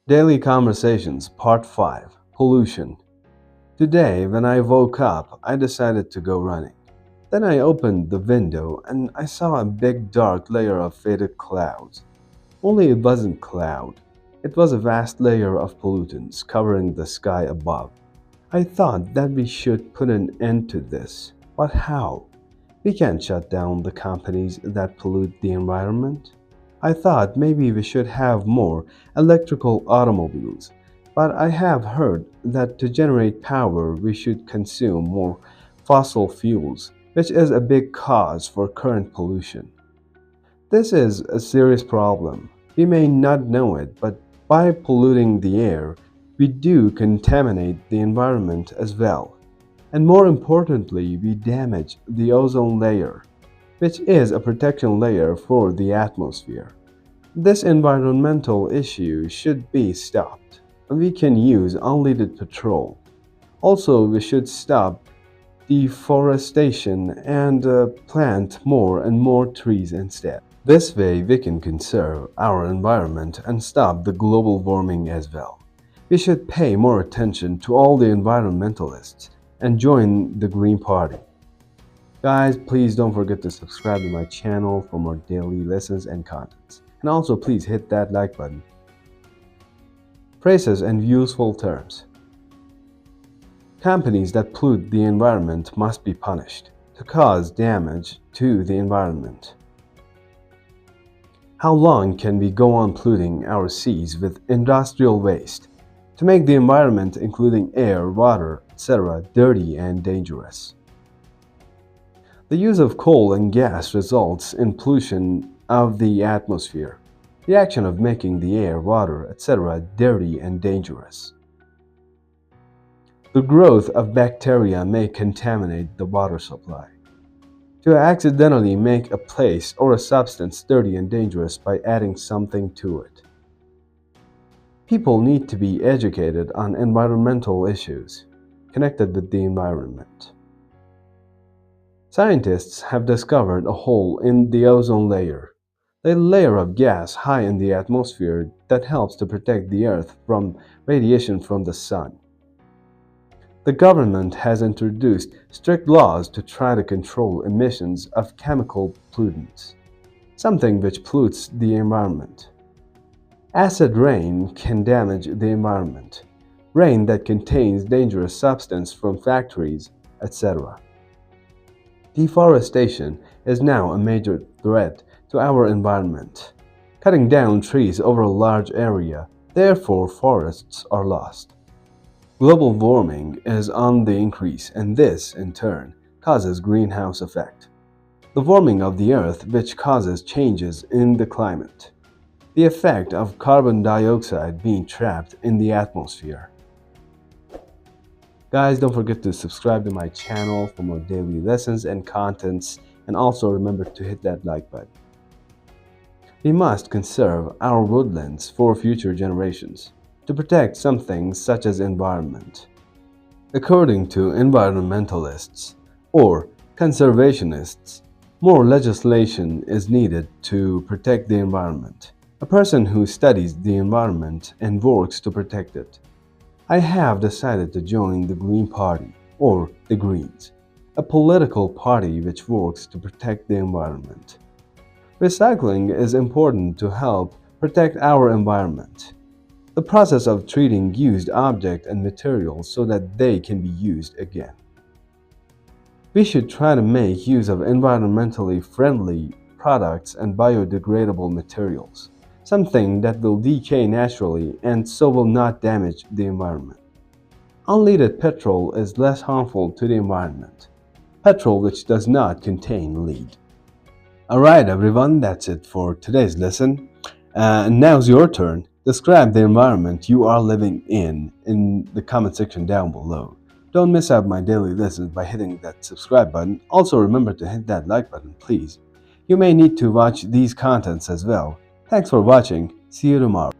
Daily Conversations Part 5 Pollution. Today, when I woke up, I decided to go running. Then I opened the window and I saw a big dark layer of faded clouds. Only it wasn't cloud. It was a vast layer of pollutants covering the sky above. I thought that we should put an end to this. But how? We can't shut down the companies that pollute the environment. I thought maybe we should have more electrical automobiles, but I have heard that to generate power we should consume more fossil fuels, which is a big cause for current pollution. This is a serious problem. We may not know it, but by polluting the air, we do contaminate the environment as well. And more importantly, we damage the ozone layer, which is a protection layer for the atmosphere. This environmental issue should be stopped. We can use unleaded petrol. Also, we should stop deforestation and plant more and more trees instead. This way, we can conserve our environment and stop the global warming as well. We should pay more attention to all the environmentalists and join the Green Party. Guys, please don't forget to subscribe to my channel for more daily lessons and contents. And also please hit that like button. Phrases and useful terms. Companies that pollute the environment must be punished to cause damage to the environment. How long can we go on polluting our seas with industrial waste to make the environment, including air, water, etc., dirty and dangerous? The use of coal and gas results in pollution of the atmosphere, the action of making the air, water, etc. dirty and dangerous. The growth of bacteria may contaminate the water supply. To accidentally make a place or a substance dirty and dangerous by adding something to it. People need to be educated on environmental issues connected with the environment. Scientists have discovered a hole in the ozone layer, a layer of gas high in the atmosphere that helps to protect the Earth from radiation from the sun. The government has introduced strict laws to try to control emissions of chemical pollutants, something which pollutes the environment. Acid rain can damage the environment, rain that contains dangerous substances from factories, etc. Deforestation is now a major threat to our environment, cutting down trees over a large area, therefore forests are lost. Global warming is on the increase and this, in turn, causes greenhouse effect, the warming of the earth which causes changes in the climate, the effect of carbon dioxide being trapped in the atmosphere. Guys, don't forget to subscribe to my channel for more daily lessons and contents, and also remember to hit that like button. We must conserve our woodlands for future generations to protect some things such as environment. According to environmentalists or conservationists, more legislation is needed to protect the environment. A person who studies the environment and works to protect it. I have decided to join the Green Party, or the Greens, a political party which works to protect the environment. Recycling is important to help protect our environment. The process of treating used objects and materials so that they can be used again. We should try to make use of environmentally friendly products and biodegradable materials, something that will decay naturally and so will not damage the environment. Unleaded petrol is less harmful to the environment, petrol which does not contain lead. Alright everyone, that's it for today's lesson. Now's your turn. Describe the environment you are living in the comment section down below. Don't miss out my daily lessons by hitting that subscribe button. Also remember to hit that like button, please. You may need to watch these contents as well. Thanks for watching. See you tomorrow.